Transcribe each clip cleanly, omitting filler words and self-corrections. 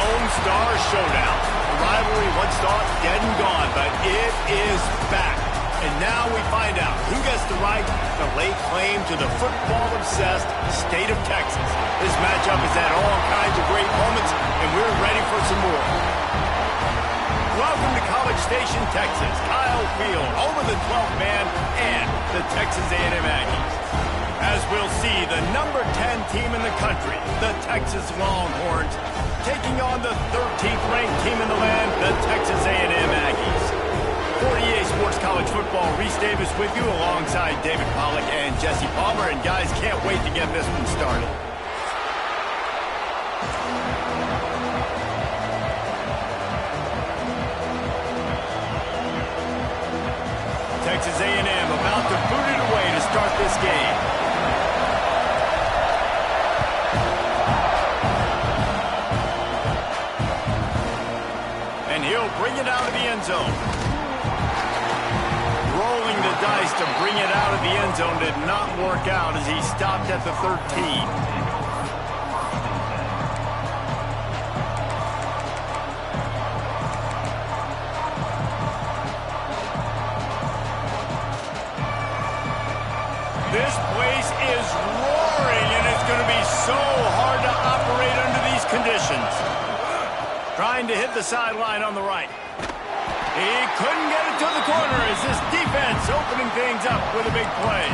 Lone Star Showdown. The rivalry once thought dead and gone, but it is back. And now we find out who gets the right to lay claim to the football-obsessed state of Texas. This matchup has had all kinds of great moments, and we're ready for some more. Welcome to College Station, Texas. Kyle Field, home of the 12th man and the Texas A&M Aggies. As we'll see, the number 10 team in the country, the Texas Longhorns, taking on the 13th ranked team in the land, the Texas A&M Aggies. 48 Sports College Football, Reese Davis with you alongside David Pollack and Jesse Palmer. And guys, can't wait to get this one started. Texas A&M about to boot it away to start this game. And he'll bring it out of the end zone. Rolling the dice to bring it out of the end zone did not work out as he stopped at the 13. This place is roaring, and it's going to be so hard to operate under these conditions. Trying to hit the sideline on the right. He couldn't get it to the corner as this defense opening things up with a big play.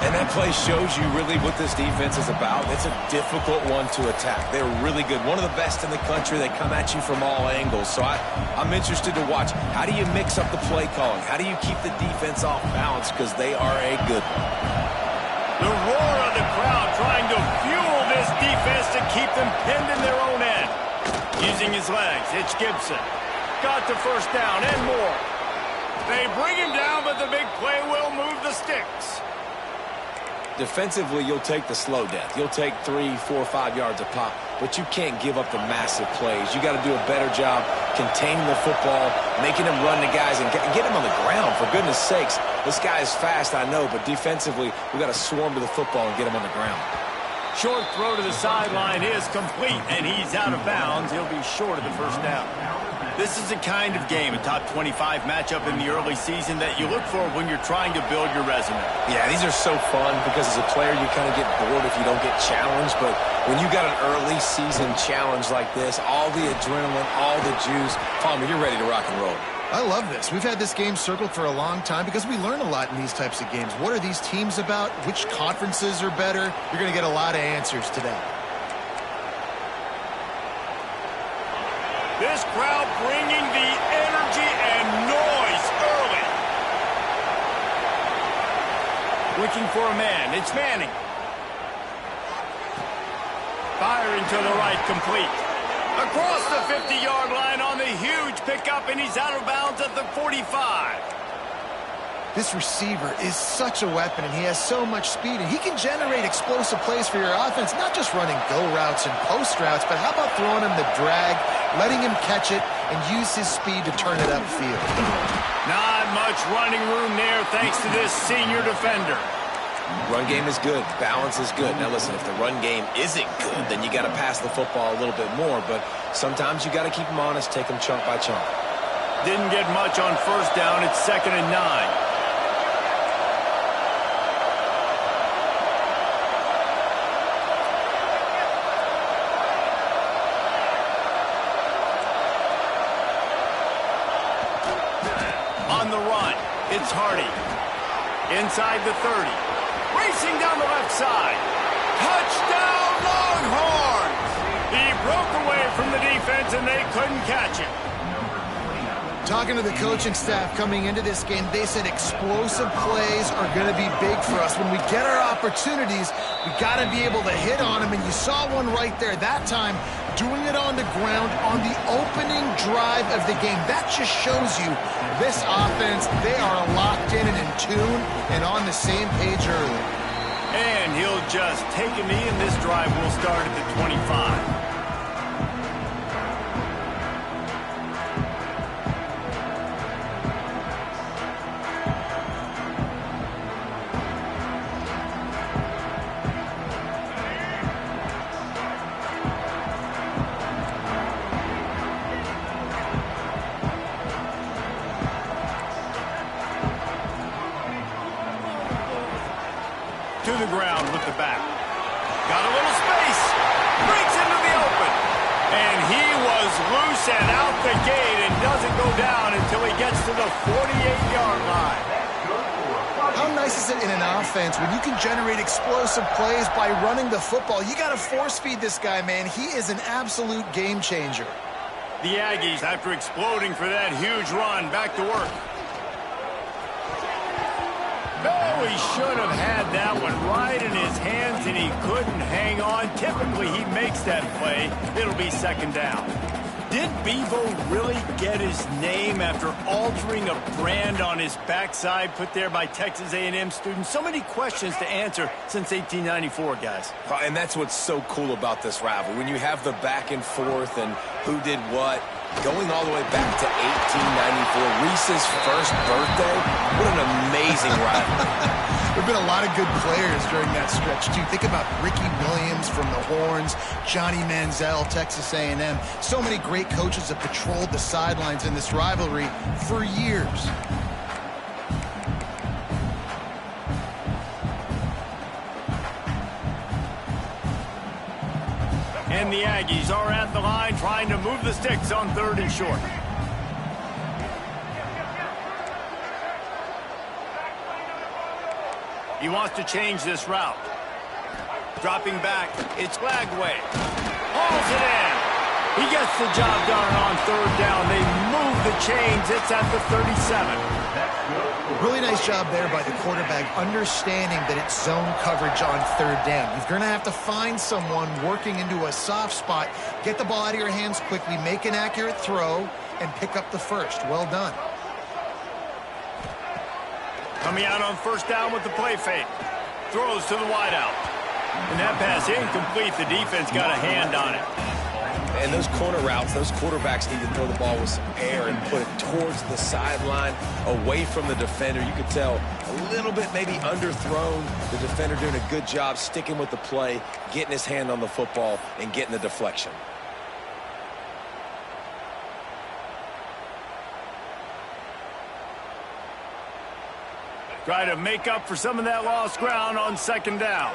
And that play shows you really what this defense is about. It's a difficult one to attack. They're really good. One of the best in the country. They come at you from all angles. So I'm interested to watch. How do you mix up the play calling? How do you keep the defense off balance? Because they are a good one. The roar of the crowd trying to fuel this defense to keep them pinned in their own end. Using his legs, it's Gibson. Got the first down and more. They bring him down, but the big play will move the sticks. Defensively, you'll take the slow death. You'll take 3, 4, 5 yards a pop, but you can't give up the massive plays. You got to do a better job containing the football, making them run the guys, and get them on the ground. For goodness sakes, this guy is fast, I know, but defensively, we got to swarm to the football and get him on the ground. Short throw to the sideline is complete, and he's out of bounds. He'll be short of the first down. This is the kind of game, a top 25 matchup in the early season that you look for when you're trying to build your resume. Yeah, these are so fun because as a player, you kind of get bored if you don't get challenged. But when you got an early season challenge like this, all the adrenaline, all the juice, Palmer, you're ready to rock and roll. I love this. We've had this game circled for a long time because we learn a lot in these types of games. What are these teams about? Which conferences are better? You're going to get a lot of answers today. This crowd bringing the energy and noise early. Looking for a man. It's Manning. Firing to the right, complete. Across the 50-yard line on the huge pickup, and he's out of bounds at the 45. This receiver is such a weapon, and he has so much speed, and he can generate explosive plays for your offense, not just running go routes and post routes, but how about throwing him the drag, letting him catch it, and use his speed to turn it upfield. Not much running room there thanks to this senior defender. Run game is good. Balance is good. Now, listen, if the run game isn't good, then you got to pass the football a little bit more, but sometimes you got to keep them honest, take them chunk by chunk. Didn't get much on first down. It's 2nd and 9. On the run, it's Hardy. Inside the 30. Racing down the left side. Touchdown, Longhorns! He broke away from the defense, and they couldn't catch him. Talking to the coaching staff coming into this game, they said explosive plays are going to be big for us. When we get our opportunities, we got to be able to hit on them, and you saw one right there that time, doing it on the ground on the opening drive of the game. That just shows you this offense, they are locked in and in tune and on the same page early. And he'll just take a knee, and this drive will start at the 25. to the ground with the back. Got a little space. Breaks into the open. And he was loose and out the gate and doesn't go down until he gets to the 48-yard line. How nice is it in an offense when you can generate explosive plays by running the football? You got to force feed this guy, man. He is an absolute game changer. The Aggies, after exploding for that huge run, back to work. Oh, he should have had that one right in his hands, and he couldn't hang on. Typically, he makes that play. It'll be second down. Did Bevo really get his name after altering a brand on his backside put there by Texas A&M students? So many questions to answer since 1894, guys. And that's what's so cool about this rivalry. When you have the back and forth and who did what, going all the way back to 1894, Reese's first birthday. What an amazing rivalry. There have been a lot of good players during that stretch, too. Think about Ricky Williams from the Horns, Johnny Manziel, Texas A&M. So many great coaches have patrolled the sidelines in this rivalry for years. And the Aggies are at the line trying to move the sticks on 3rd and short. He wants to change this route. Dropping back, it's Lagway. Hauls it in. He gets the job done on 3rd down. They move the chains. It's at the 37. Really nice job there by the quarterback, understanding that it's zone coverage on 3rd down. You're going to have to find someone working into a soft spot, get the ball out of your hands quickly, make an accurate throw, and pick up the first. Well done. Coming out on 1st down with the play fake. Throws to the wideout. And that pass incomplete. The defense got a hand on it. And those corner routes, those quarterbacks need to throw the ball with some air and put it towards the sideline, away from the defender. You could tell a little bit maybe underthrown. The defender doing a good job sticking with the play, getting his hand on the football, and getting the deflection. Try to make up for some of that lost ground on 2nd down.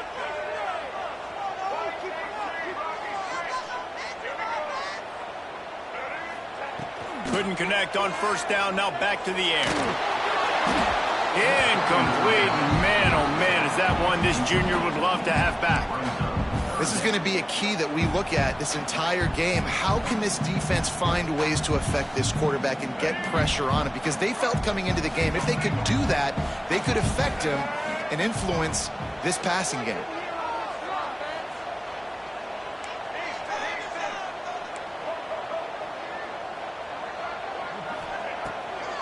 Couldn't connect on 1st down. Now back to the air. Incomplete. Man, oh man, is that one this junior would love to have back. This is going to be a key that we look at this entire game. How can this defense find ways to affect this quarterback and get pressure on him? Because they felt coming into the game, if they could do that, they could affect him and influence this passing game.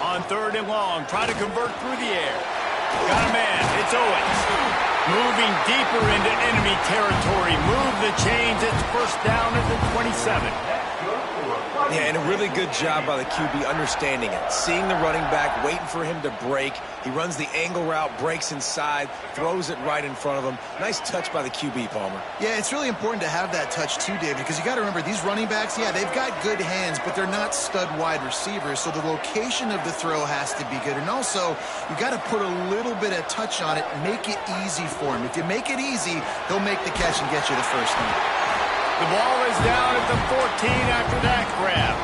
On 3rd and long, try to convert through the air. Got a man, it's Owens. Moving deeper into enemy territory. Move the chains. It's 1st down at the 27. Yeah, and a really good job by the QB understanding it. Seeing the running back, waiting for him to break. He runs the angle route, breaks inside, throws it right in front of him. Nice touch by the QB, Palmer. Yeah, it's really important to have that touch too, Dave, because you got to remember, these running backs, yeah, they've got good hands, but they're not stud wide receivers, so the location of the throw has to be good. And also, you got to put a little bit of touch on it, make it easy for him. If you make it easy, they'll make the catch and get you the first down. The ball is down at the 14 after that grab.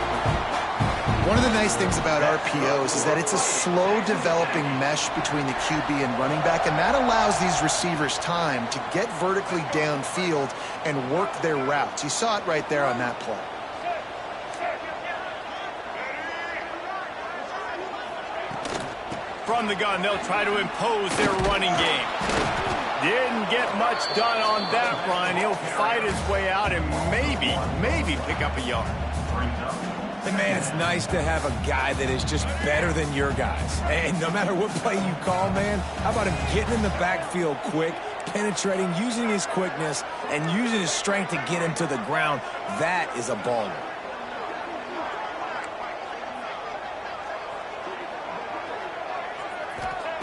One of the nice things about RPOs is that it's a slow developing mesh between the QB and running back, and that allows these receivers time to get vertically downfield and work their routes. You saw it right there on that play. From the gun, they'll try to impose their running game. Didn't get much done on that run. He'll fight his way out and maybe pick up a yard. And man, it's nice to have a guy that is just better than your guys. And no matter what play you call, man, how about him getting in the backfield quick, penetrating, using his quickness, and using his strength to get him to the ground? That is a baller.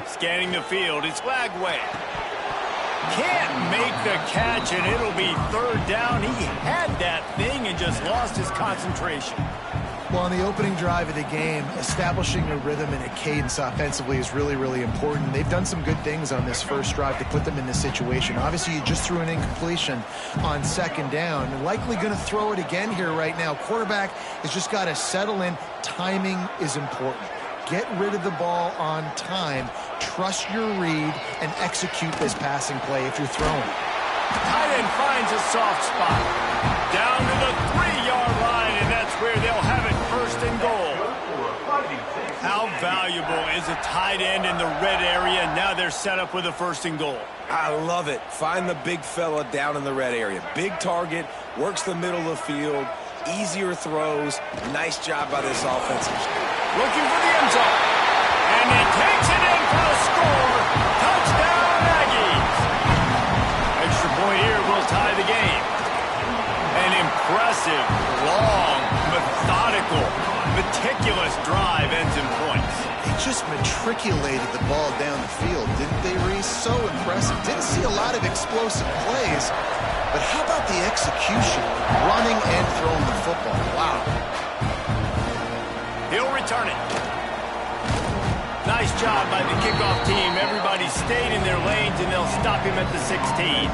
Scanning the field, it's Lagway. Can't make the catch, and it'll be 3rd down. He had that thing and just lost his concentration. Well, on the opening drive of the game, establishing a rhythm and a cadence offensively is really, really important. They've done some good things on this first drive to put them in this situation. Obviously, you just threw an incompletion on second down, and likely going to throw it again here right now. Quarterback has just got to settle in. Timing is important. Get rid of the ball on time. Trust your read and execute this passing play if you're throwing. Tight end finds a soft spot. Down to the 3-yard line, and that's where they'll have it, first and goal. How valuable is a tight end in the red area? Now they're set up with a first and goal. I love it. Find the big fella down in the red area. Big target, works the middle of the field, easier throws. Nice job by this offense. Looking for the end zone. And he takes it in for the score. Touchdown, Aggies. Extra point here will tie the game. An impressive, long, methodical, meticulous drive ends in points. They just matriculated the ball down the field, didn't they, Reese? So impressive. Didn't see a lot of explosive plays, but how about the execution? Running and throwing the football. Wow. He'll return it. Nice job by the kickoff team. Everybody stayed in their lanes, and they'll stop him at the 16.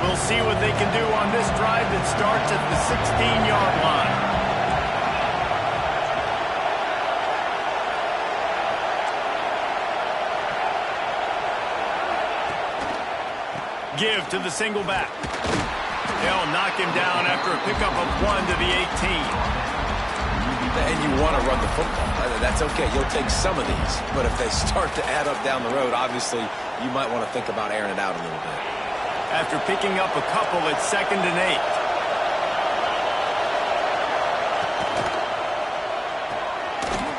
We'll see what they can do on this drive that starts at the 16-yard line. Give to the single back. They'll knock him down after a pickup of 1 to the 18. And you want to run the football. That's okay. You'll take some of these. But if they start to add up down the road, obviously you might want to think about airing it out a little bit. After picking up a couple, it's 2nd and 8.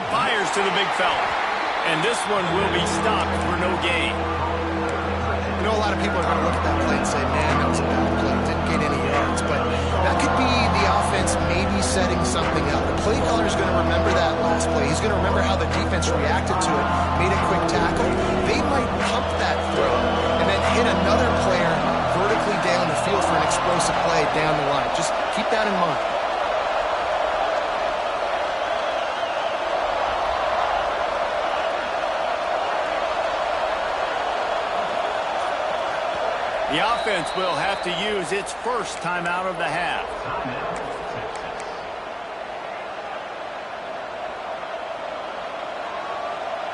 Fires to the big fella. And this one will be stopped for no gain. You know, a lot of people are going to look at that play and say, man, that was a bad play. Didn't gain any yards. But that could be the offense maybe setting something up. The play caller is going to remember that last play. He's going to remember how the defense reacted to it, made a quick tackle. They might pump that throw and then hit another player vertically down the field for an explosive play down the line. Just keep that in mind. The offense will have to use its first timeout of the half.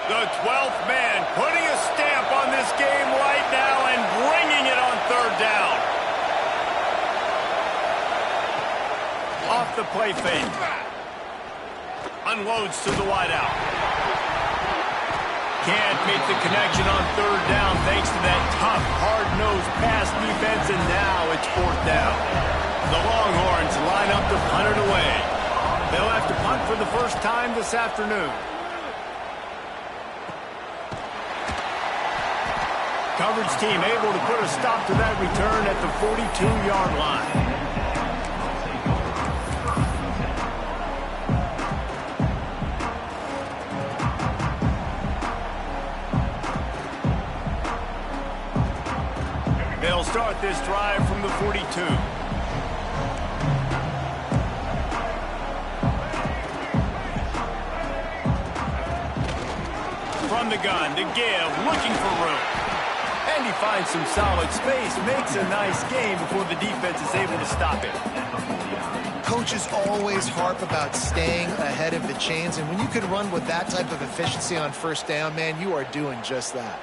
The 12th man putting a stamp on this game right now and bringing it on 3rd down. Off the play fake. Unloads to the wideout. Can't make the connection on 3rd down thanks to that tough, hard-nosed pass defense, and now it's 4th down. The Longhorns line up to punt it away. They'll have to punt for the first time this afternoon. Coverage team able to put a stop to that return at the 42-yard line. They'll start this drive from the 42. From the gun to give, looking for room. And he finds some solid space, makes a nice game before the defense is able to stop it. Coaches always harp about staying ahead of the chains, and when you can run with that type of efficiency on 1st down, man, you are doing just that.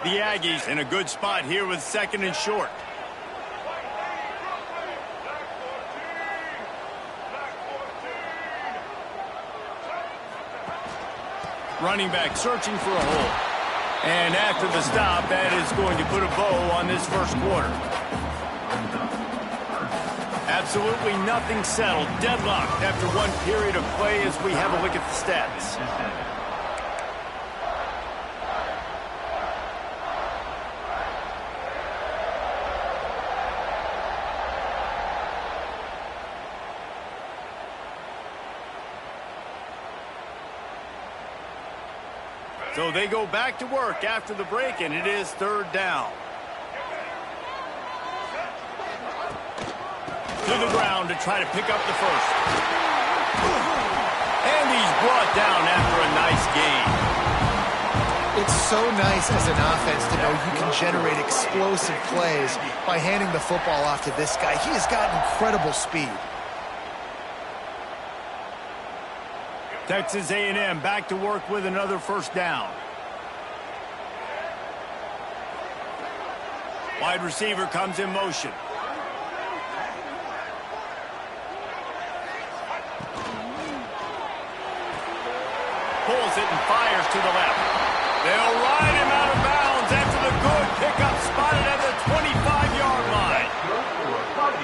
The Aggies in a good spot here with 2nd and short. Running back searching for a hole. And after the stop, that is going to put a bow on this first quarter. Absolutely nothing settled. Deadlocked after one period of play as we have a look at the stats. So they go back to work after the break, and it is third down. To the ground to try to pick up the first. And he's brought down after a nice gain. It's so nice as an offense to know you can generate explosive plays by handing the football off to this guy. He has got incredible speed. Texas A&M back to work with another first down. Wide receiver comes in motion. Pulls it and fires to the left. They'll ride him out of bounds after the good pickup spotted at the 25-yard line.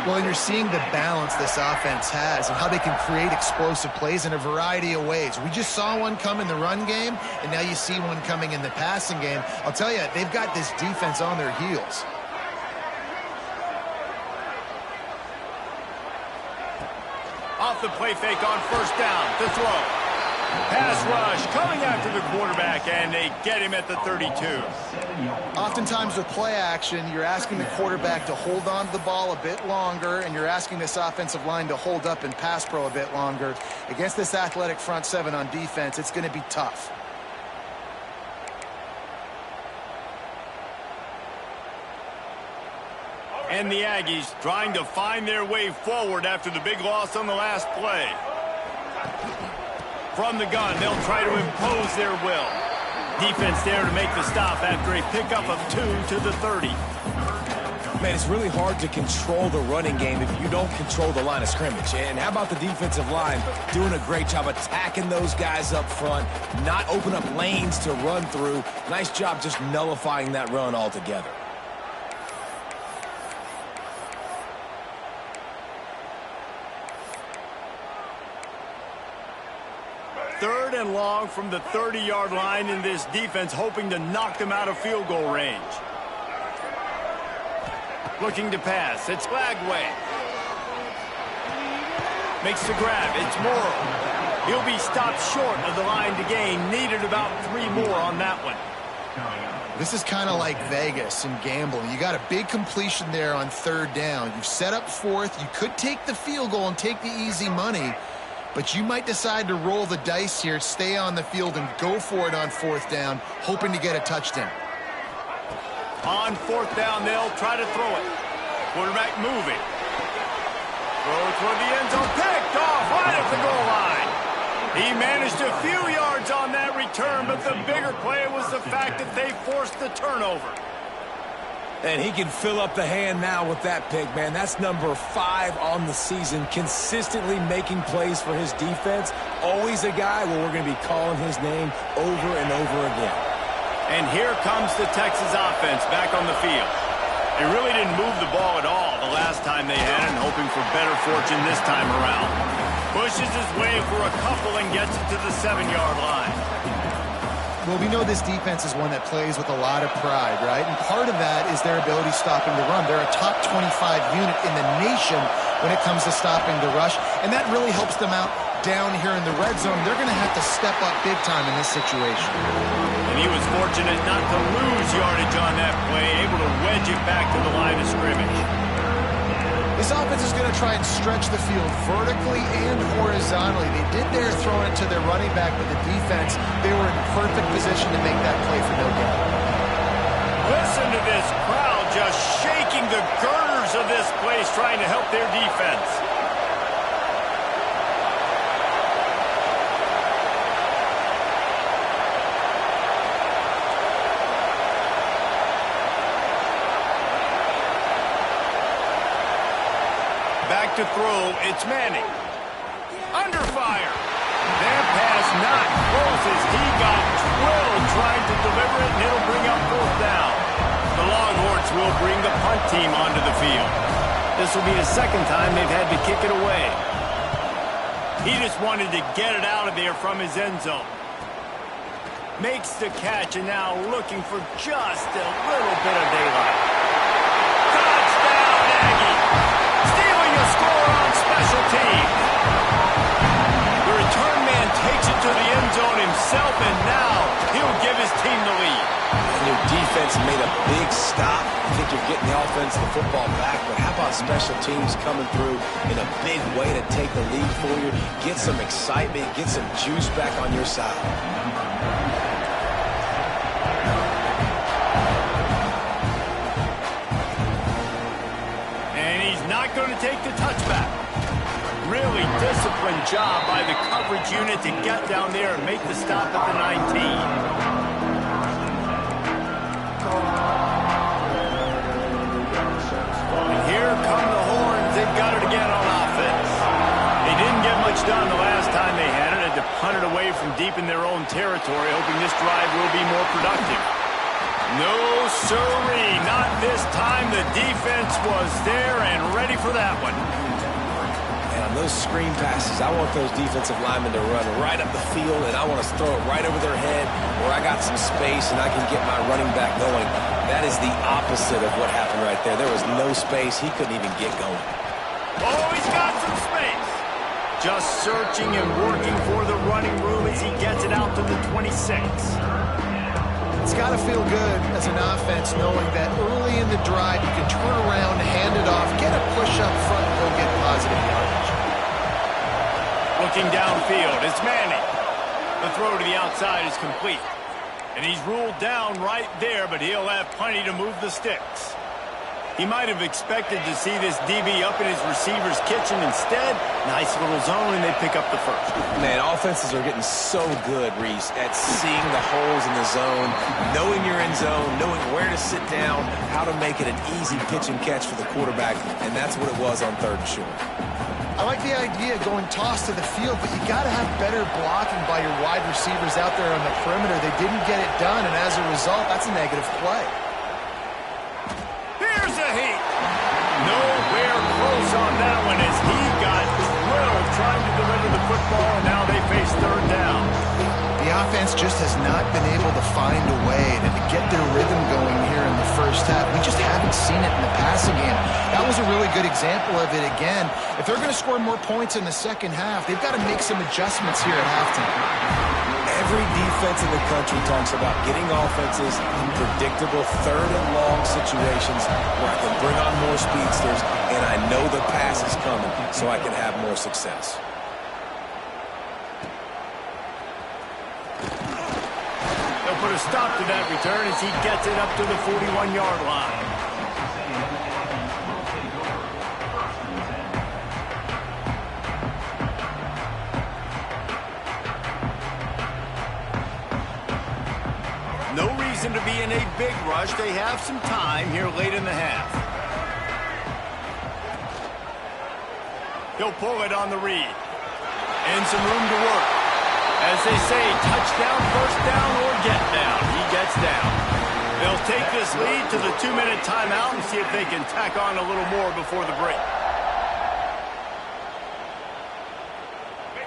Well, and you're seeing the balance this offense has and how they can create explosive plays in a variety of ways. We just saw one come in the run game, and now you see one coming in the passing game. I'll tell you, they've got this defense on their heels. Off the play fake on first down to throw. Pass rush coming after the quarterback, and they get him at the 32. Oftentimes with play action, you're asking the quarterback to hold on to the ball a bit longer, and you're asking this offensive line to hold up in pass pro a bit longer. Against this athletic front seven on defense, it's going to be tough. And the Aggies trying to find their way forward after the big loss on the last play. From the gun, they'll try to impose their will. Defense there to make the stop after a pickup of 2 to the 30. Man, it's really hard to control the running game if you don't control the line of scrimmage. And how about the defensive line doing a great job attacking those guys up front, not open up lanes to run through. Nice job just nullifying that run altogether. Third and long from the 30-yard line, in this defense hoping to knock them out of field goal range. Looking to pass. It's Lagway. Makes the grab. It's Morrow. He'll be stopped short of the line to gain. Needed about 3 more on that one. This is kind of like Vegas and gambling. You got a big completion there on third down. You've set up fourth. You could take the field goal and take the easy money, but you might decide to roll the dice here, stay on the field, and go for it on fourth down, hoping to get a touchdown. On fourth down, they'll try to throw it. Quarterback moving. Throw toward the end zone. Picked off right at the goal line. He managed a few yards on that return, but the bigger play was the fact that they forced the turnover. And he can fill up the hand now with that pick, man. That's number 5 on the season, consistently making plays for his defense. Always a guy where we're going to be calling his name over and over again. And here comes the Texas offense back on the field. They really didn't move the ball at all the last time they had it, and hoping for better fortune this time around. Pushes his way for a couple and gets it to the 7-yard line. Well, we know this defense is one that plays with a lot of pride, right? And part of that is their ability stopping the run. They're a top 25 unit in the nation when it comes to stopping the rush, and that really helps them out down here in the red zone. They're going to have to step up big time in this situation. And he was fortunate not to lose yardage on that play, able to wedge it back to the line of scrimmage. This offense is going to try and stretch the field vertically and horizontally. They did their throwing it to their running back, but the defense, they were in perfect position to make that play for no gain. Listen to this crowd just shaking the girders of this place, trying to help their defense. Back to throw, it's Manning. Under fire. That pass not close as he got drilled trying to deliver it, and it'll bring up fourth down. The Longhorns will bring the punt team onto the field. This will be the second time they've had to kick it away. He just wanted to get it out of there from his end zone. Makes the catch, and now looking for just a little bit of daylight. Touchdown, Aggie! Stealing a score on special teams. The return man takes it to the end zone himself, and now he'll give his defense made a big stop. I think you're getting the offense the football back, but how about special teams coming through in a big way to take the lead for you, get some excitement, get some juice back on your side. And he's not going to take the touchback. Really disciplined job by the coverage unit to get down there and make the stop at the 19. Here come the horns. They've got it again on offense. They didn't get much done the last time they had it. Had to punt it away from deep in their own territory, hoping this drive will be more productive. No, sirree. Not this time. The defense was there and ready for that one. And on those screen passes, I want those defensive linemen to run right up the field, and I want to throw it right over their head where I got some space and I can get my running back going. That is the opposite of what happened right there. There was no space. He couldn't even get going. Oh, he's got some space. Just searching and working for the running room as he gets it out to the 26. It's got to feel good as an offense knowing that early in the drive you can turn around, hand it off, get a push up front, and go get positive yardage. Looking downfield, it's Manning. The throw to the outside is complete. And he's ruled down right there, but he'll have plenty to move the sticks. He might have expected to see this DB up in his receiver's kitchen. Instead, nice little zone, and they pick up the first. Man, offenses are getting so good, Reese, at seeing the holes in the zone, knowing you're in zone, knowing where to sit down, how to make it an easy pitch and catch for the quarterback, and that's what it was on 3rd and short. I like the idea of going toss to the field, but you got to have better blocking by your wide receivers out there on the perimeter. They didn't get it done, and as a result, that's a negative play. Here's a heat. Nowhere close on that one as he got drilled trying to deliver the football, and now they face 3rd down. The offense just has not been able to find a way to get their rhythm going here in the first half. We just haven't seen it in the passing game. That was a really good example of it again. If they're going to score more points in the second half, they've got to make some adjustments here at halftime. Every defense in the country talks about getting offenses in predictable 3rd and long situations where I can bring on more speedsters and I know the pass is coming so I can have more success. They'll put a stop to that return as he gets it up to the 41-yard line. No reason to be in a big rush. They have some time here late in the half. He'll pull it on the read. And some room to work. As they say, touchdown, first down, or get down. He gets down. They'll take this lead to the 2-minute timeout and see if they can tack on a little more before the break.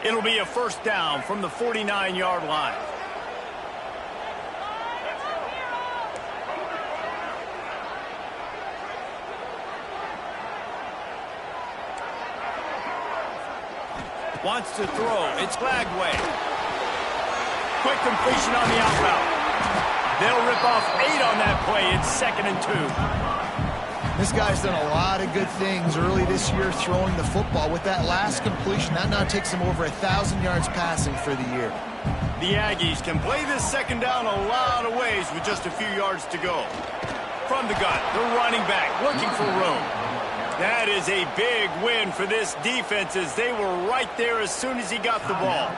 It'll be a first down from the 49-yard line. Wants to throw. It's Glagway. Quick completion on the out route. They'll rip off 8 on that play. It's 2nd and 2. This guy's done a lot of good things early this year throwing the football. With that last completion, that now takes him over 1,000 yards passing for the year. The Aggies can play this second down a lot of ways with just a few yards to go. From the gun, the running back looking for room. That is a big win for this defense as they were right there as soon as he got the ball.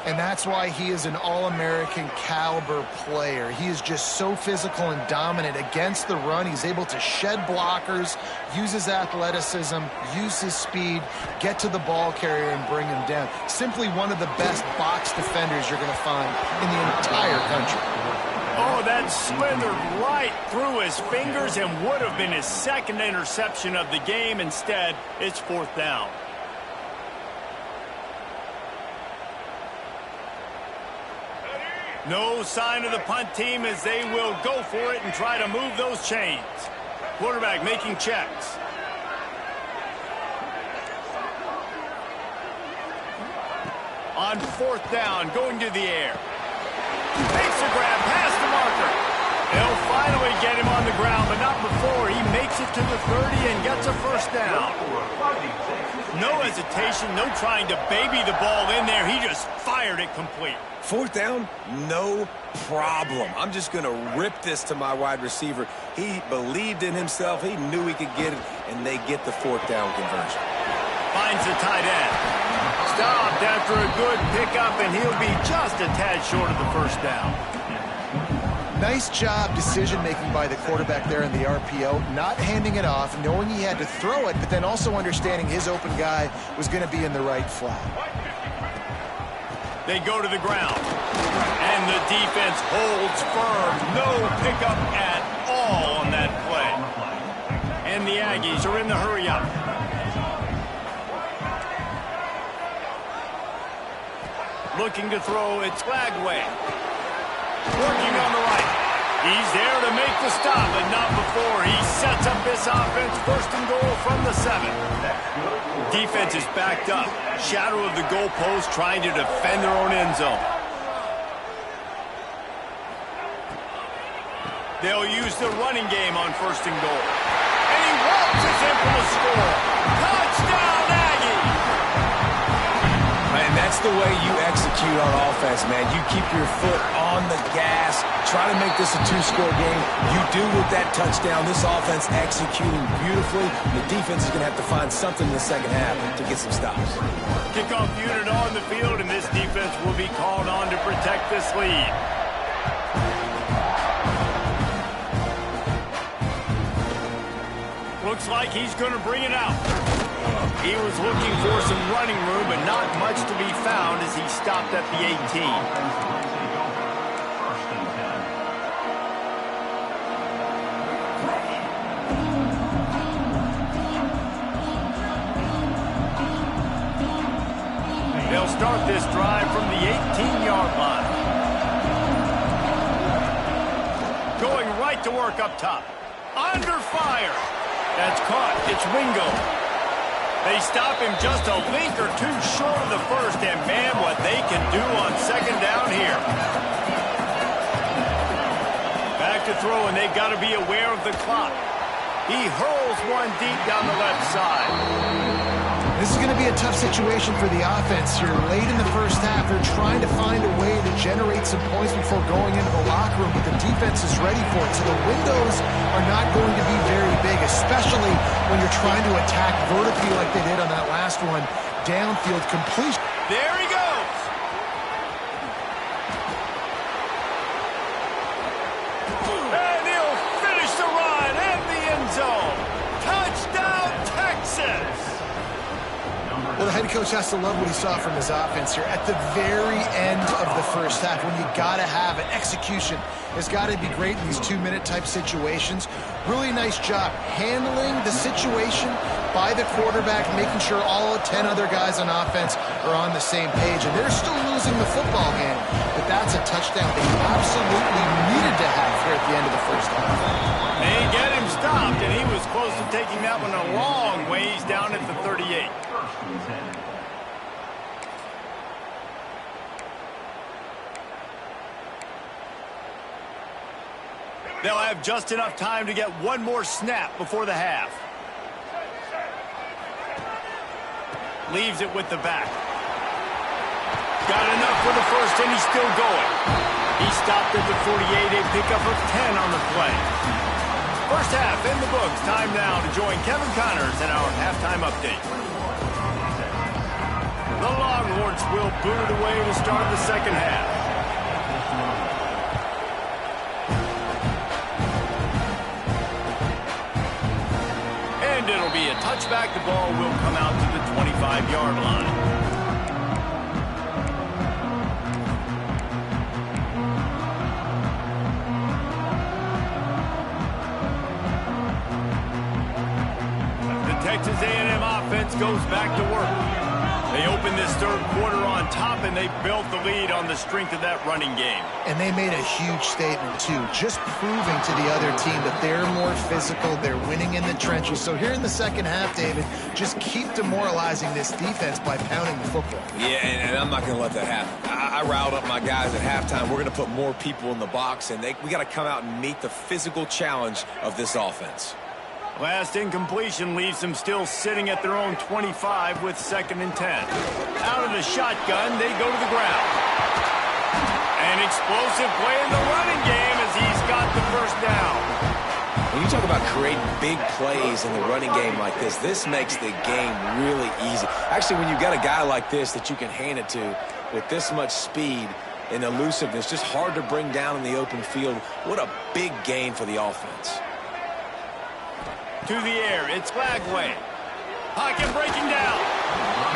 And that's why he is an All-American caliber player. He is just so physical and dominant against the run. He's able to shed blockers, use his athleticism, use his speed, get to the ball carrier and bring him down. Simply one of the best box defenders you're going to find in the entire country. Oh, that slithered right through his fingers and would have been his 2nd interception of the game. Instead, it's 4th down. No sign of the punt team as they will go for it and try to move those chains. Quarterback making checks. On 4th down, going to the air. Makes a grab past the marker. They'll eventually get him on the ground, but not before he makes it to the 30 and gets a first down. No hesitation, no trying to baby the ball in there. He just fired it complete. Fourth down, no problem. I'm just going to rip this to my wide receiver. He believed in himself. He knew he could get it, and they get the fourth down conversion. Finds the tight end. Stopped after a good pickup, and he'll be just a tad short of the first down. Nice job decision-making by the quarterback there in the RPO, not handing it off, knowing he had to throw it, but then also understanding his open guy was going to be in the right flat. They go to the ground, and the defense holds firm. No pickup at all on that play. And the Aggies are in the hurry-up. Looking to throw, it's Flagway. Working on the right. He's there to make the stop, but not before he sets up this offense. First and goal from the 7. Defense is backed up. Shadow of the goalpost, trying to defend their own end zone. They'll use the running game on first and goal. And he waltzes in for the score. Touchdown, Aggie! Man, that's the way you execute on offense, man. You keep your foot on the gas, try to make this a two-score game. You do with that touchdown. This offense executing beautifully. The defense is going to have to find something in the second half to get some stops. Kickoff unit on the field, and this defense will be called on to protect this lead. Looks like he's going to bring it out. He was looking for some running room, but not much to be found as he stopped at the 18. They'll start this drive from the 18-yard line. Going right to work up top. Under fire. That's caught. It's Wingo. They stop him just a link or two short of the first, and man, what they can do on second down here. Back to throw, and they've got to be aware of the clock. He hurls one deep down the left side. This is going to be a tough situation for the offense here. Late in the first half, they're trying to find a way to generate some points before going into the locker room, but the defense is ready for it. So the windows are not going to be very big, especially when you're trying to attack vertically like they did on that last one. Downfield completion. There he goes. And he'll finish the run and the end zone. Touchdown, Texas. Well, the head coach has to love what he saw from his offense here at the very end of the first half, when you got to have it. Execution has got to be great in these 2-minute type situations. Really nice job handling the situation by the quarterback, making sure all 10 other guys on offense are on the same page. And they're still losing the football game, but that's a touchdown they absolutely needed to have here at the end of the first half. They get him stopped, and he was close to taking that one a long ways down at the 38. They'll have just enough time to get one more snap before the half. Leaves it with the back. Got enough for the first, and he's still going. He stopped at the 48, a pickup of 10 on the play. First half in the books. Time now to join Kevin Connors in our halftime update. The Longhorns will boot it away to start the second half. And it'll be a touchback. The ball will come out to the 25-yard line. Texas A&M offense goes back to work. They opened this third quarter on top, and they built the lead on the strength of that running game. And they made a huge statement, too, just proving to the other team that they're more physical, they're winning in the trenches. So here in the second half, David, just keep demoralizing this defense by pounding the football. Yeah, and I'm not going to let that happen. I riled up my guys at halftime. We're going to put more people in the box, and we got to come out and meet the physical challenge of this offense. Last incompletion leaves them still sitting at their own 25 with 2nd and 10. Out of the shotgun, they go to the ground. An explosive play in the running game as he's got the first down. When you talk about creating big plays in the running game like this makes the game really easy. Actually, when you've got a guy like this that you can hand it to with this much speed and elusiveness, just hard to bring down in the open field, what a big gain for the offense. To the air, it's Lagway. Pocket breaking down.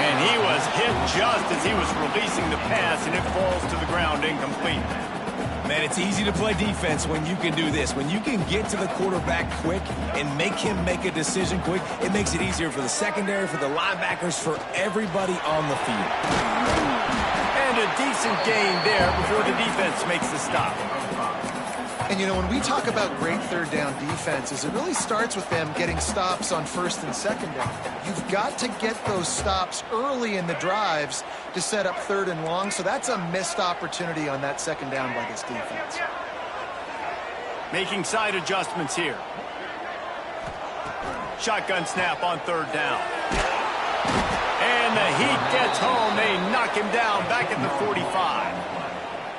And he was hit just as he was releasing the pass, and it falls to the ground incomplete. Man, it's easy to play defense when you can do this. When you can get to the quarterback quick and make him make a decision quick, it makes it easier for the secondary, for the linebackers, for everybody on the field. And a decent gain there before the defense makes the stop. And, you know, when we talk about great third down defenses, it really starts with them getting stops on 1st and 2nd down. You've got to get those stops early in the drives to set up 3rd and long, so that's a missed opportunity on that 2nd down by this defense. Making side adjustments here. Shotgun snap on 3rd down. And the heat gets home. They knock him down back at the 45.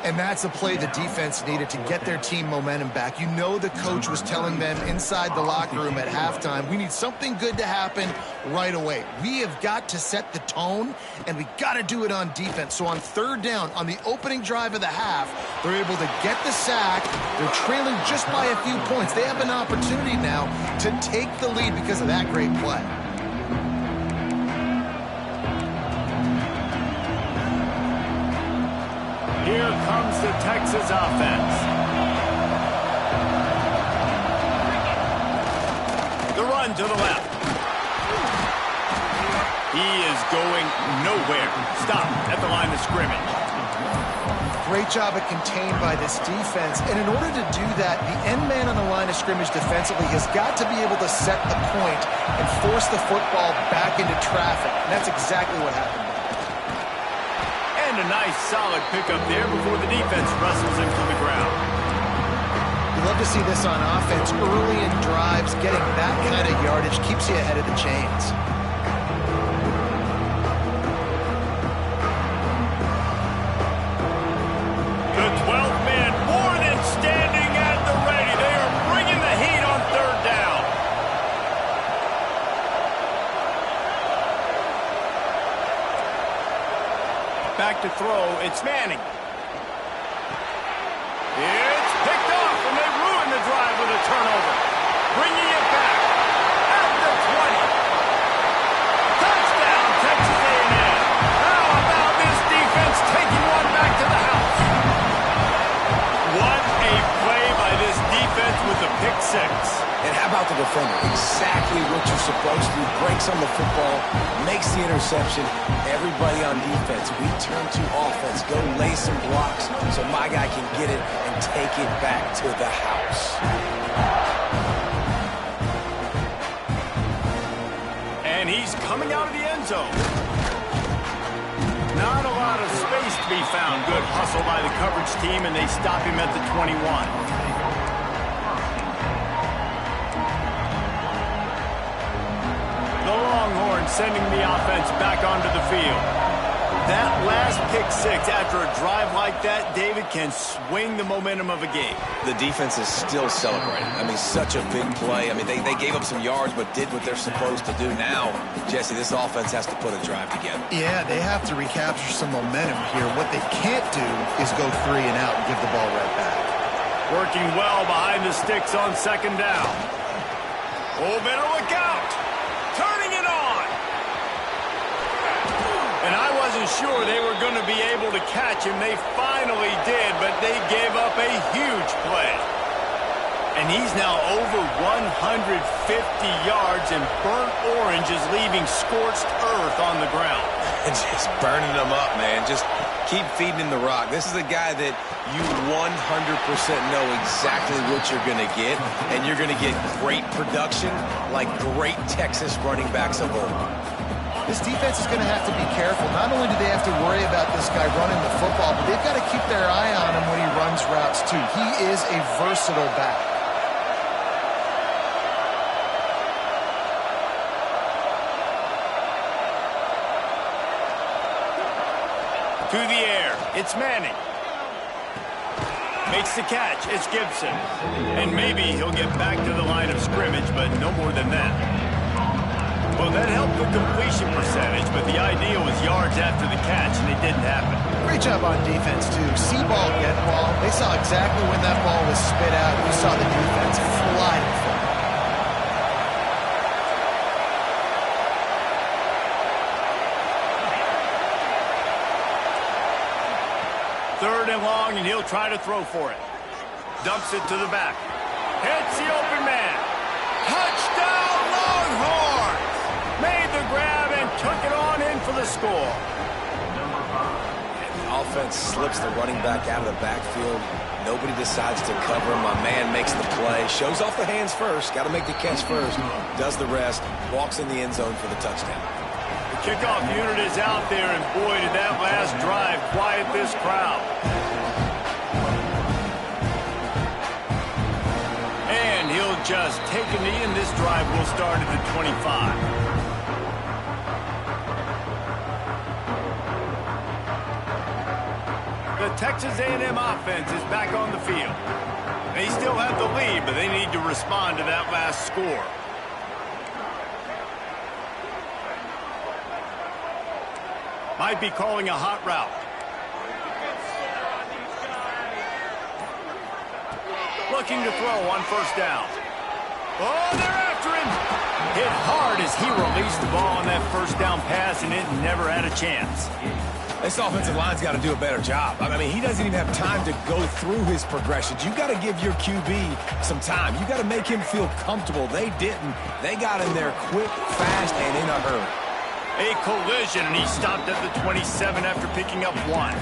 And that's a play the defense needed to get their team momentum back. You know the coach was telling them inside the locker room at halftime, we need something good to happen right away. We have got to set the tone, and we got to do it on defense. So on 3rd down, on the opening drive of the half, they're able to get the sack. They're trailing just by a few points. They have an opportunity now to take the lead because of that great play. Here comes the Texas offense. The run to the left. He is going nowhere. Stop at the line of scrimmage. Great job at contained by this defense. And in order to do that, the end man on the line of scrimmage defensively has got to be able to set the point and force the football back into traffic. And that's exactly what happened. And a nice solid pickup there before the defense wrestles him to the ground. You love to see this on offense. Early in drives, getting that kind of yardage keeps you ahead of the chains. The 12th man more than standing at the ready. They are bringing the heat on 3rd down. Back to throw, it's Manning. It's picked off, and they ruin the drive with a turnover. Bringing it back at the 20. Touchdown, Texas A&M. How about this defense taking one back to the house? What a play by this defense with the pick 6. And how about the defender? Exactly what you're supposed to do. Breaks on the football, makes the interception. Everybody on defense, we turn to offense. Go lay some blocks so my guy can get it and take it back to the house. And he's coming out of the end zone. Not a lot of space to be found. Good hustle by the coverage team, and they stop him at the 21. The Longhorns sending the offense back onto the field. That last pick 6 after a drive like that, David, can swing the momentum of a game. The defense is still celebrating. I mean, such a big play. I mean, they gave up some yards but did what they're supposed to do. Now, Jesse, this offense has to put a drive together. Yeah, they have to recapture some momentum here. What they can't do is go 3 and out and give the ball right back. Working well behind the sticks on 2nd down. Oh, better look out. Turning it on. And I wasn't sure they were going to be able to catch him. They finally did, but they gave up a huge play. And he's now over 150 yards, and burnt orange is leaving scorched earth on the ground. Just burning them up, man. Just keep feeding him the rock. This is a guy that you 100% know exactly what you're going to get, and you're going to get great production like great Texas running backs of old. This defense is going to have to be careful. Not only do they have to worry about this guy running the football, but they've got to keep their eye on him when he runs routes, too. He is a versatile back. To the air, it's Manning. Makes the catch, it's Gibson. And maybe he'll get back to the line of scrimmage, but no more than that. Well, that helped the completion percentage, but the idea was yards after the catch, and it didn't happen. Great job on defense, too. See ball, get ball. They saw exactly when that ball was spit out. You saw the defense fly to the football. Third and long, and he'll try to throw for it. Dumps it to the back. Hits the open man. Touchdown, Longhorns! Made the grab and took it on in for the score. And the offense slips the running back out of the backfield. Nobody decides to cover him. My man makes the play. Shows off the hands first. Got to make the catch first. Does the rest. Walks in the end zone for the touchdown. The kickoff unit is out there, and boy, did that last drive quiet this crowd. And he'll just take a knee, and this drive will start at the 25. The Texas A&M offense is back on the field. They still have the lead, but they need to respond to that last score. Might be calling a hot route. Looking to throw on first down. Oh, they're after him. Hit hard as he released the ball on that first down pass, and it never had a chance. This offensive line's got to do a better job. I mean, he doesn't even have time to go through his progressions. You got to give your QB some time. You got to make him feel comfortable. They didn't. They got in there quick, fast, and in a hurry. A collision, and he stopped at the 27 after picking up one.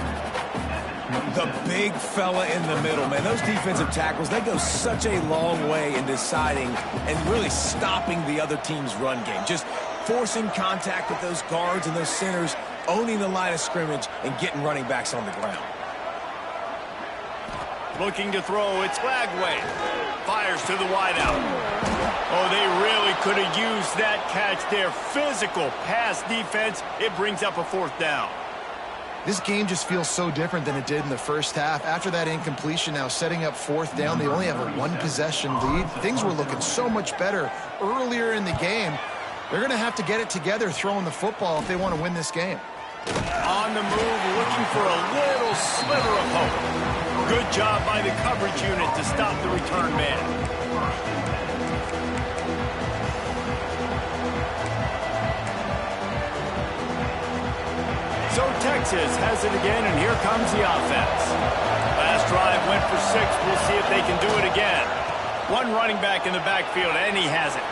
The big fella in the middle, man. Those defensive tackles, they go such a long way in deciding and really stopping the other team's run game. Just forcing contact with those guards and those centers, owning the line of scrimmage, and getting running backs on the ground. Looking to throw, it's Lagway. Fires to the wideout. Oh, they really could have used that catch there. Physical pass defense. It brings up a fourth down. This game just feels so different than it did in the first half. After that incompletion, now setting up fourth down, they only have a one-possession lead. Things were looking so much better earlier in the game. They're going to have to get it together throwing the football if they want to win this game. On the move, looking for a little sliver of hope. Good job by the coverage unit to stop the return man. So Texas has it again, and here comes the offense. Last drive went for 6. We'll see if they can do it again. One running back in the backfield, and he has it.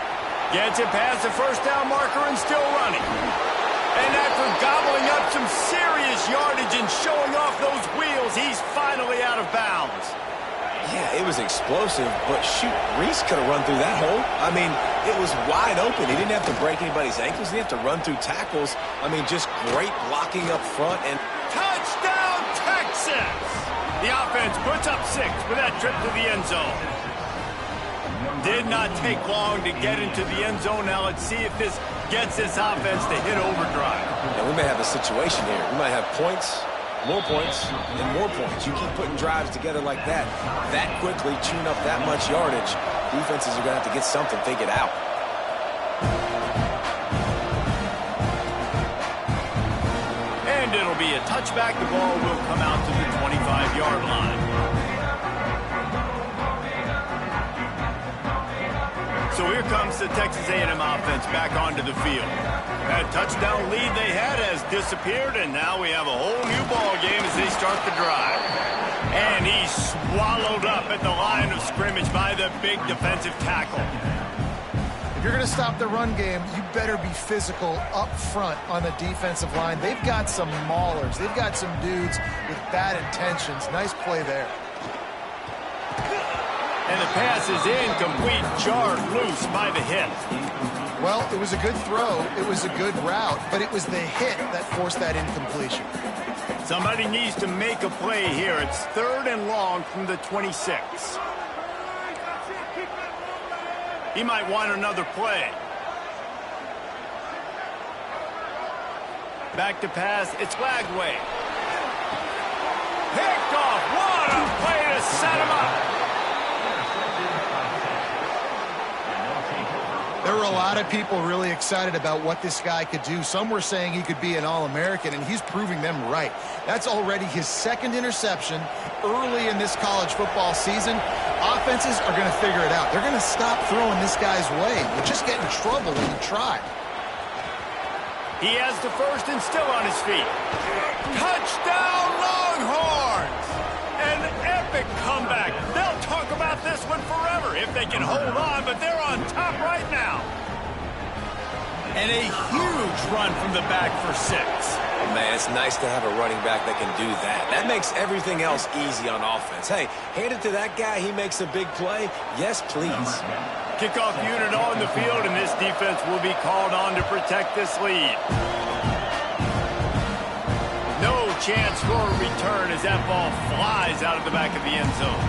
Gets it past the first down marker and still running. And after gobbling up some serious yardage and showing off those wheels, he's finally out of bounds. Yeah, it was explosive, but shoot, Reese could have run through that hole. I mean, it was wide open. He didn't have to break anybody's ankles. He didn't have to run through tackles. I mean, just great blocking up front. And touchdown, Texas! The offense puts up 6 with that trip to the end zone. Did not take long to get into the end zone. Now let's see if this gets this offense to hit overdrive. Now, we may have a situation here. We might have points, more points, and more points. You keep putting drives together like that quickly, chewing up that much yardage, defenses are going to have to get something figured out. And it'll be a touchback. The ball will come out to the 25-yard line. So here comes the Texas A&M offense back onto the field. That touchdown lead they had has disappeared, and now we have a whole new ball game as they start the drive. And he's swallowed up at the line of scrimmage by the big defensive tackle. If you're going to stop the run game, you better be physical up front on the defensive line. They've got some maulers. They've got some dudes with bad intentions. Nice play there. And the pass is incomplete, jarred loose by the hit. Well, it was a good throw. It was a good route, but it was the hit that forced that incompletion. Somebody needs to make a play here. It's 3rd and long from the 26. He might want another play. Back to pass. It's Lagway. Picked off. What a play to set him up. There were a lot of people really excited about what this guy could do. Some were saying he could be an All-American, and he's proving them right. That's already his 2nd interception early in this college football season. Offenses are going to figure it out. They're going to stop throwing this guy's way. You'll just get in trouble when you try. He has the first and still on his feet. Touchdown, Longhorns! An epic comeback. They'll talk about this one forever if they can hold on, but they're on top right now. And a huge run from the back for 6. Man, it's nice to have a running back that can do that. That makes everything else easy on offense. Hey, hand it to that guy. He makes a big play. Yes, please. Kickoff unit on the field, and this defense will be called on to protect this lead. No chance for a return as that ball flies out of the back of the end zone.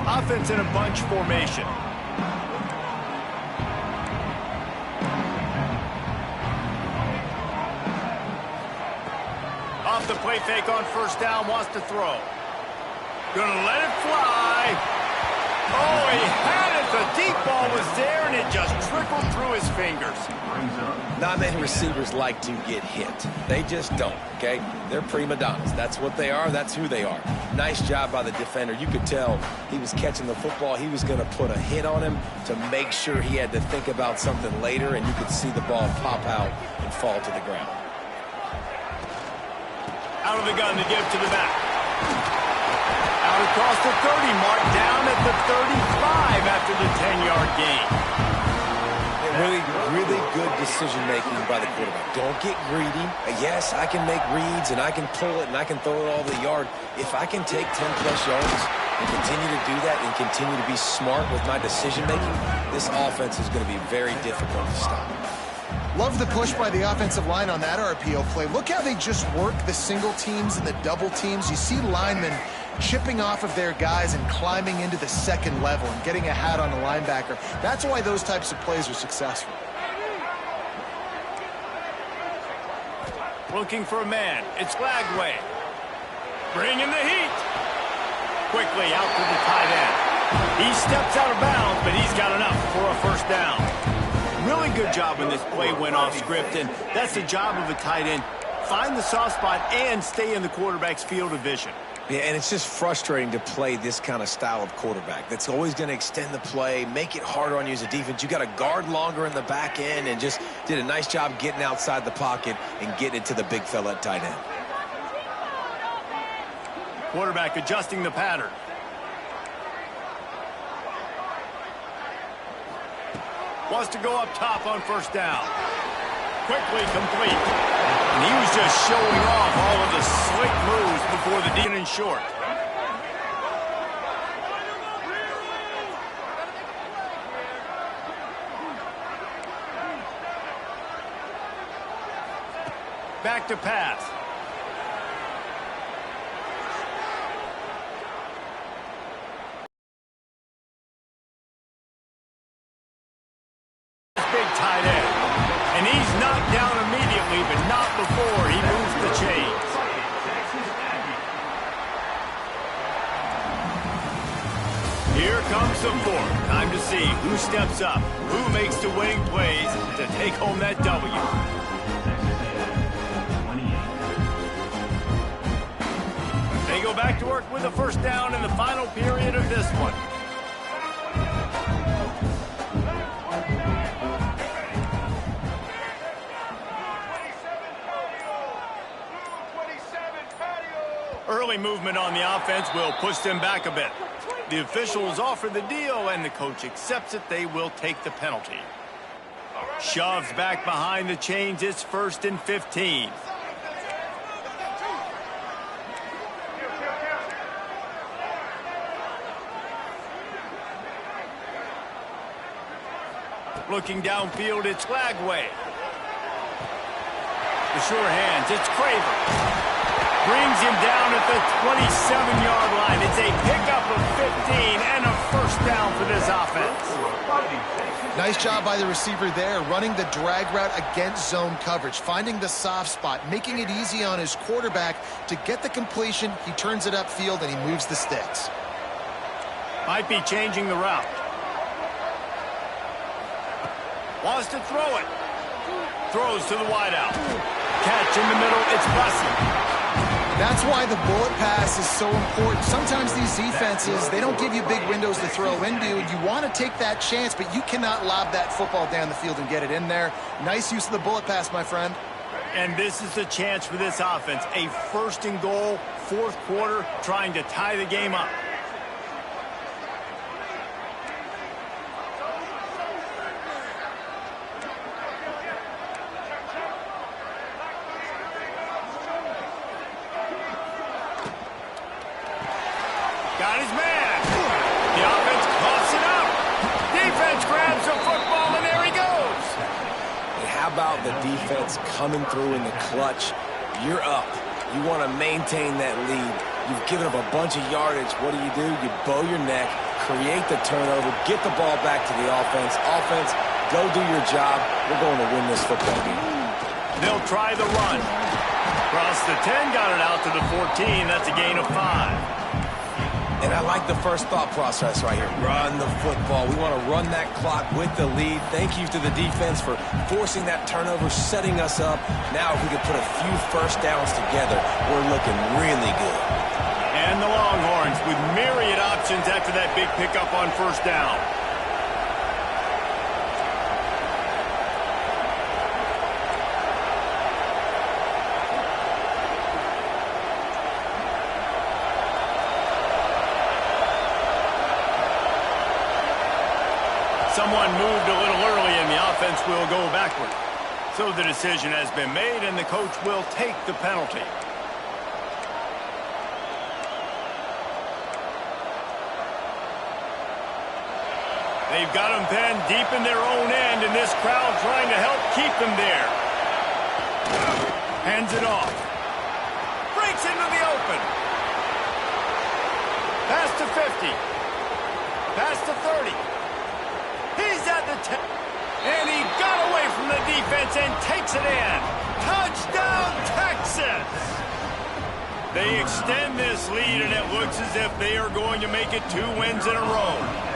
Offense in a bunch formation. Off the play fake on 1st down, wants to throw. Gonna let it fly. Oh, he had it. The deep ball was there, and it just trickled through his fingers. Not many receivers like to get hit. They just don't, okay? They're prima donnas. That's what they are. That's who they are. Nice job by the defender. You could tell he was catching the football. He was going to put a hit on him to make sure he had to think about something later, and you could see the ball pop out and fall to the ground. Out of the gun to give to the back. Out across the 30 mark, down at the 35 after the 10-yard gain. Really good decision-making by the quarterback. Don't get greedy. Yes, I can make reads, and I can pull it, and I can throw it all the yard. If I can take 10-plus yards and continue to do that and continue to be smart with my decision-making, this offense is going to be very difficult to stop. Love the push by the offensive line on that RPO play. Look how they just work the single teams and the double teams. You see linemen chipping off of their guys and climbing into the 2nd level and getting a hat on the linebacker. That's why those types of plays are successful. Looking for a man. It's Lagway. Bringing the heat. Quickly out to the tight end. He steps out of bounds, but he's got enough for a 1st down. Really good job when this play went off script, and that's the job of a tight end. Find the soft spot and stay in the quarterback's field of vision. Yeah, and it's just frustrating to play this kind of style of quarterback. That's always going to extend the play, make it harder on you as a defense. You got to guard longer in the back end, and just did a nice job getting outside the pocket and getting it to the big fella at tight end. Quarterback adjusting the pattern. Wants to go up top on 1st down. Quickly complete. And he was just showing off all of the slick moves before the deep and short. Back to pass. Big tight end. And he's knocked down immediately, but not before he moves the chains. Here comes the 4th. Time to see who steps up, who makes the winning plays to take home that W. They go back to work with a 1st down in the final period of this one. early movement on the offense will push them back a bit. The officials offer the deal, and the coach accepts it. They will take the penalty. Shoves back behind the chains. It's 1st and 15. Looking downfield, it's Lagway. The sure hands, it's Craver. Brings him down at the 27-yard line. It's a pickup of 15 and a first down for this offense. Nice job by the receiver there, running the drag route against zone coverage, finding the soft spot, making it easy on his quarterback to get the completion. He turns it upfield and he moves the sticks. Might be changing the route. Wants to throw it. Throws to the wideout. Catch in the middle. It's Bussey. That's why the bullet pass is so important. Sometimes these defenses, they don't give you big windows to throw into. You want to take that chance, but you cannot lob that football down the field and get it in there. Nice use of the bullet pass, my friend. And this is the chance for this offense. A 1st and goal, 4th quarter, trying to tie the game up. Got his man. The offense coughs it up. Defense grabs the football, and there he goes. And how about the defense coming through in the clutch? You're up. You want to maintain that lead. You've given up a bunch of yardage. What do? You bow your neck, create the turnover, get the ball back to the offense. Offense, go do your job. We're going to win this football game. They'll try the run. Across the 10, got it out to the 14. That's a gain of 5. And I like the first thought process right here. Run the football. We want to run that clock with the lead. Thank you to the defense for forcing that turnover, setting us up. Now, if we can put a few first downs together, we're looking really good. And the Longhorns with myriad options after that big pickup on 1st down. Someone moved a little early, and the offense will go backward. So the decision has been made, and the coach will take the penalty. They've got them pinned deep in their own end, and this crowd trying to help keep them there. Hands it off. Breaks into the open. Pass to 50. Pass to 30. He's at the 10. And he got away from the defense and takes it in. Touchdown, Texas! They extend this lead, and it looks as if they are going to make it 2 wins in a row.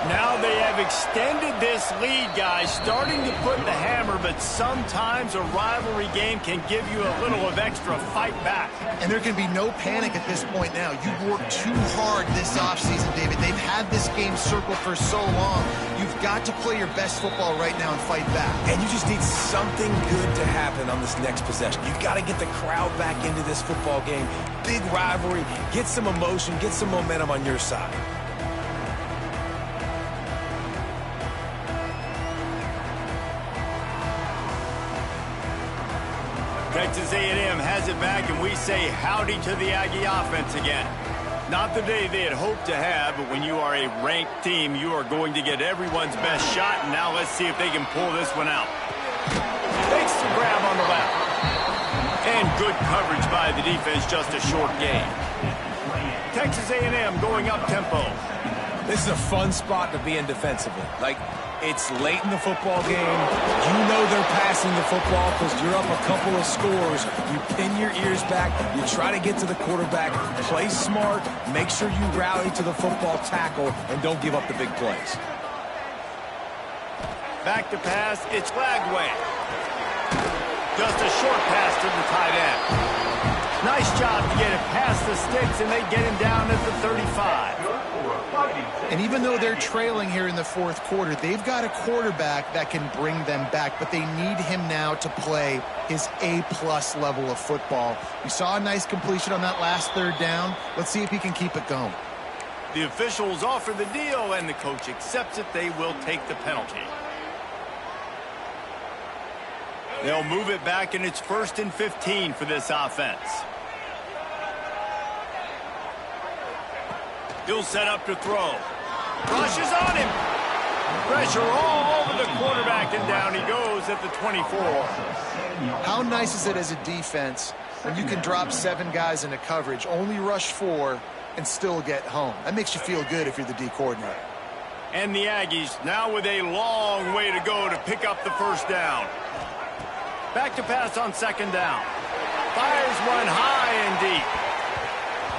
Now they have extended this lead, guys, starting to put the hammer, but sometimes a rivalry game can give you a little of extra fight back. And there can be no panic at this point now. You've worked too hard this offseason, David. They've had this game circled for so long. You've got to play your best football right now and fight back. And you just need something good to happen on this next possession. You've got to get the crowd back into this football game. Big rivalry. Get some emotion. Get some momentum on your side. Texas A&M has it back, and we say howdy to the Aggie offense again. Not the day they had hoped to have, but when you are a ranked team, you are going to get everyone's best shot, and now let's see if they can pull this one out. Takes the grab on the left. And good coverage by the defense, just a short gain. Texas A&M going up tempo. This is a fun spot to be in defensively. It's late in the football game. You know they're passing the football because you're up a couple of scores. You pin your ears back. You try to get to the quarterback. Play smart. Make sure you rally to the football tackle and don't give up the big plays. Back to pass. It's Lagway. Just a short pass to the tight end. Nice job to get it past the sticks, and they get him down at the 35. And even though they're trailing here in the fourth quarter, they've got a quarterback that can bring them back, but they need him now to play his A-plus level of football. We saw a nice completion on that last third down. Let's see if he can keep it going. The officials offer the deal, and the coach accepts it. They will take the penalty. They'll move it back, and it's 1st and 15 for this offense. He'll set up to throw. Rushes on him. Pressure all over the quarterback, and down he goes at the 24. How nice is it as a defense when you can drop 7 guys into coverage, only rush 4, and still get home? That makes you feel good if you're the D coordinator. And the Aggies now with a long way to go to pick up the first down. Back to pass on 2nd down. Fires one high and deep.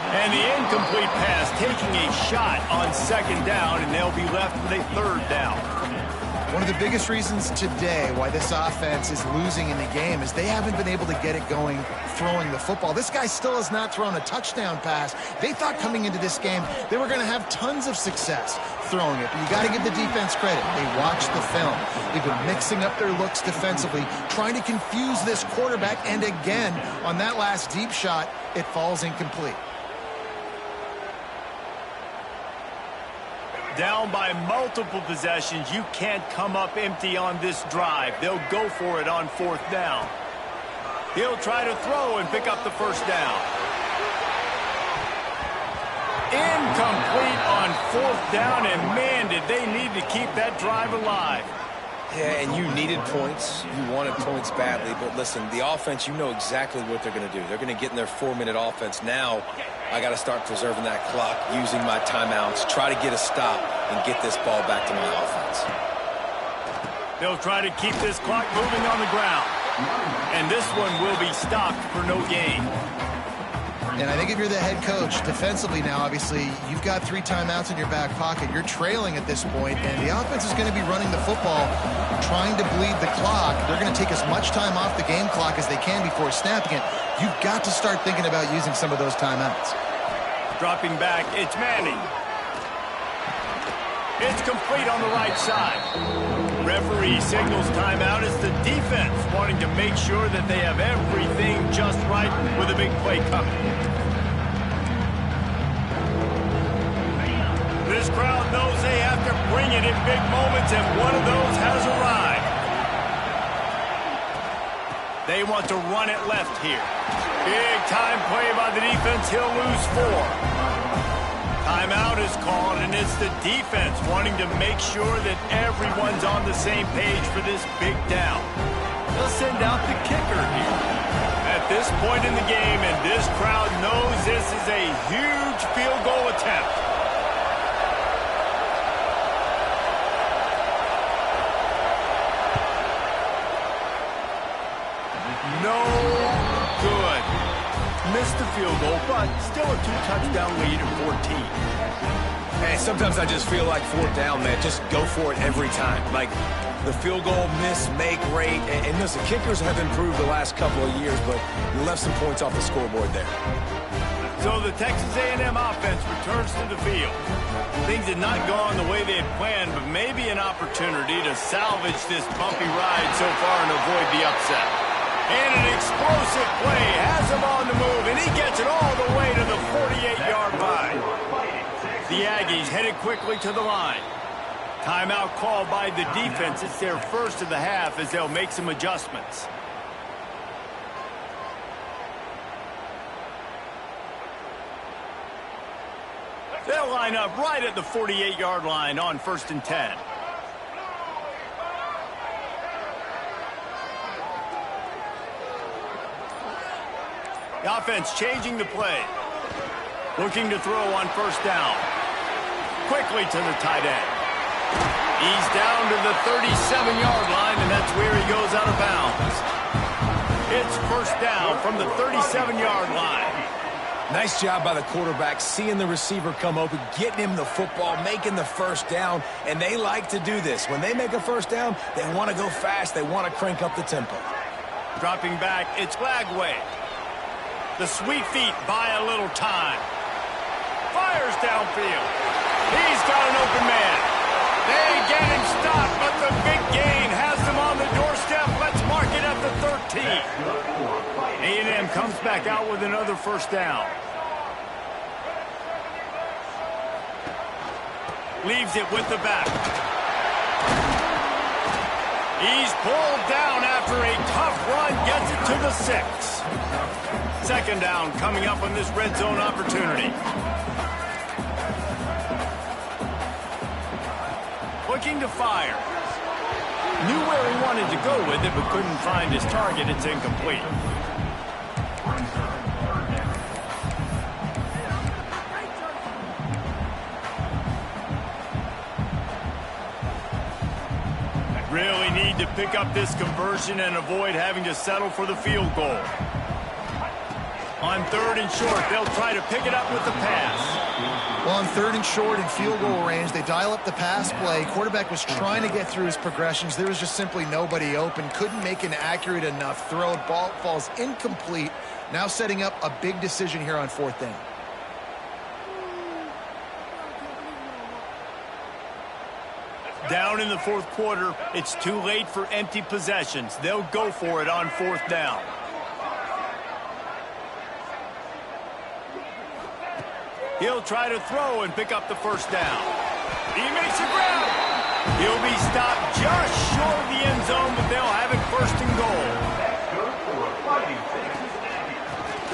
And the incomplete pass taking a shot on 2nd down, and they'll be left with a 3rd down. One of the biggest reasons today why this offense is losing in the game is they haven't been able to get it going throwing the football. This guy still has not thrown a touchdown pass. They thought coming into this game they were going to have tons of success throwing it, but you got to give the defense credit. They watched the film. They've been mixing up their looks defensively, trying to confuse this quarterback, and again, on that last deep shot, it falls incomplete. Down by multiple possessions, you can't come up empty on this drive. They'll go for it on 4th down. He'll try to throw and pick up the 1st down. Incomplete on 4th down, and man, did they need to keep that drive alive. Yeah, and you needed points. You wanted points badly. But listen, the offense, you know exactly what they're going to do. They're going to get in their 4-minute offense. Now, I got to start preserving that clock, using my timeouts, try to get a stop, and get this ball back to my offense. They'll try to keep this clock moving on the ground. And this one will be stopped for no gain. And I think if you're the head coach, defensively now, obviously, you've got 3 timeouts in your back pocket. You're trailing at this point, and the offense is going to be running the football, trying to bleed the clock. They're going to take as much time off the game clock as they can before snapping it. You've got to start thinking about using some of those timeouts. Dropping back, it's Manning. It's complete on the right side. Referee signals timeout as the defense wanting to make sure that they have everything just right with a big play coming. This crowd knows they have to bring it in big moments, and one of those has arrived. They want to run it left here. Big time play by the defense. He'll lose 4. Timeout is called, and it's the defense wanting to make sure that everyone's on the same page for this big down. They'll send out the kicker here. At this point in the game, and this crowd knows this is a huge field goal attempt. No good. Missed the field goal, but still a 2-touchdown lead at 14. Hey, sometimes I just feel like 4th down, man. Just go for it every time. Like the field goal miss, make rate. And listen, kickers have improved the last couple of years, but you left some points off the scoreboard there. So the Texas A&M offense returns to the field. Things had not gone the way they had planned, but maybe an opportunity to salvage this bumpy ride so far and avoid the upset. And an explosive play has him on the move, and he gets it all the way to the 48-yard line. The Aggies headed quickly to the line. Timeout called by the defense. It's their first of the half as they'll make some adjustments. They'll line up right at the 48-yard line on 1st and 10. The offense changing the play. Looking to throw on 1st down. Quickly to the tight end. He's down to the 37-yard line, and that's where he goes out of bounds. It's 1st down from the 37-yard line. Nice job by the quarterback, seeing the receiver come open, getting him the football, making the 1st down, and they like to do this. When they make a 1st down, they want to go fast. They want to crank up the tempo. Dropping back, it's Flagway. The sweet feet buy a little time. Fires downfield. He's got an open man. They get him stopped, but the big gain has them on the doorstep. Let's mark it at the 13. A&M comes back out with another first down. Leaves it with the back. He's pulled down after a tough run, gets it to the 6. Second down coming up on this red zone opportunity. Looking to fire. Knew where he wanted to go with it, but couldn't find his target. It's incomplete. Really need to pick up this conversion and avoid having to settle for the field goal. On 3rd and short, they'll try to pick it up with the pass. Well, on 3rd and short in field goal range, they dial up the pass play. Quarterback was trying to get through his progressions. There was just simply nobody open. Couldn't make an accurate enough throw. Ball falls incomplete. Now setting up a big decision here on 4th down. Down in the 4th quarter, it's too late for empty possessions. They'll go for it on 4th down. He'll try to throw and pick up the first down. He makes a grab. He'll be stopped just short of the end zone, but they'll have it 1st and goal.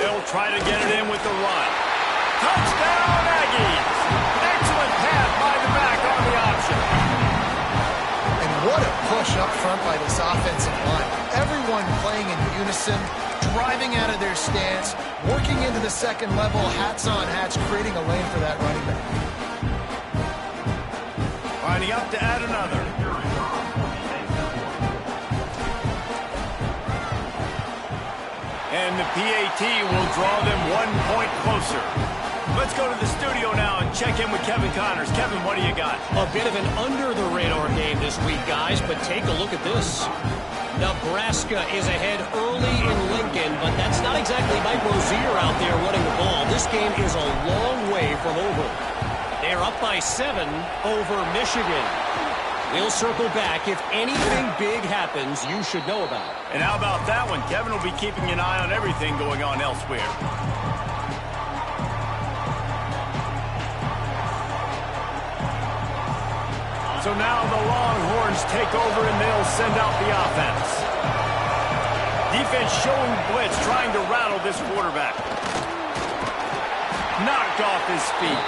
They'll try to get it in with the run. Touchdown, Aggies! Excellent pass by the back on the option. And what a push up front by this offensive line. Everyone playing in unison, driving out of their stance, working into the second level, hats on hats, creating a lane for that running back. Lining up to add another. And the PAT will draw them 1 point closer. Let's go to the studio now and check in with Kevin Connors. Kevin, what do you got? A bit of an under-the-radar game this week, guys, but take a look at this. Nebraska is ahead early in Lincoln, but that's not exactly Mike Rozier out there running the ball. This game is a long way from over. They're up by 7 over Michigan. We'll circle back. If anything big happens, you should know about it. And how about that one? Kevin will be keeping an eye on everything going on elsewhere. So now the Longhorns take over and they'll send out the offense. Defense showing blitz, trying to rattle this quarterback. Knocked off his feet.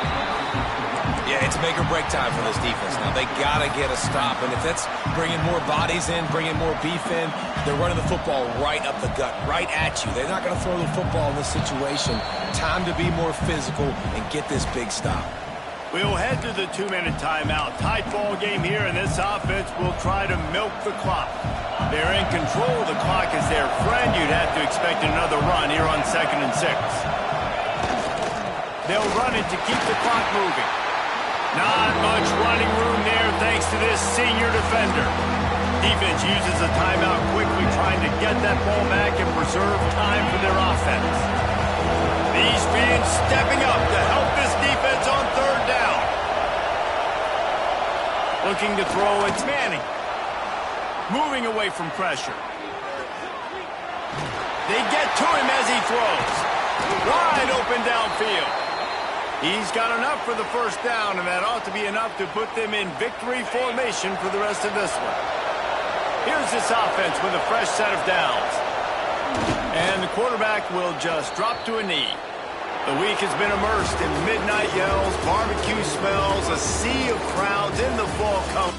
Yeah, it's make or break time for this defense now. They got to get a stop, and if that's bringing more bodies in, bringing more beef in, they're running the football right up the gut, right at you. They're not going to throw the football in this situation. Time to be more physical and get this big stop. We'll head to the 2-minute timeout. Tight ball game here, and this offense will try to milk the clock. They're in control of the clock as their friend. You'd have to expect another run here on 2nd and 6. They'll run it to keep the clock moving. Not much running room there thanks to this senior defender. Defense uses a timeout quickly, trying to get that ball back and preserve time for their offense. These fans stepping up to help this defense on 3rd down. Looking to throw, it's Manning. Moving away from pressure. They get to him as he throws. Wide open downfield. He's got enough for the first down, and that ought to be enough to put them in victory formation for the rest of this one. Here's this offense with a fresh set of downs. And the quarterback will just drop to a knee. The week has been immersed in midnight yells, barbecue smells, a sea of crowds in the fall come.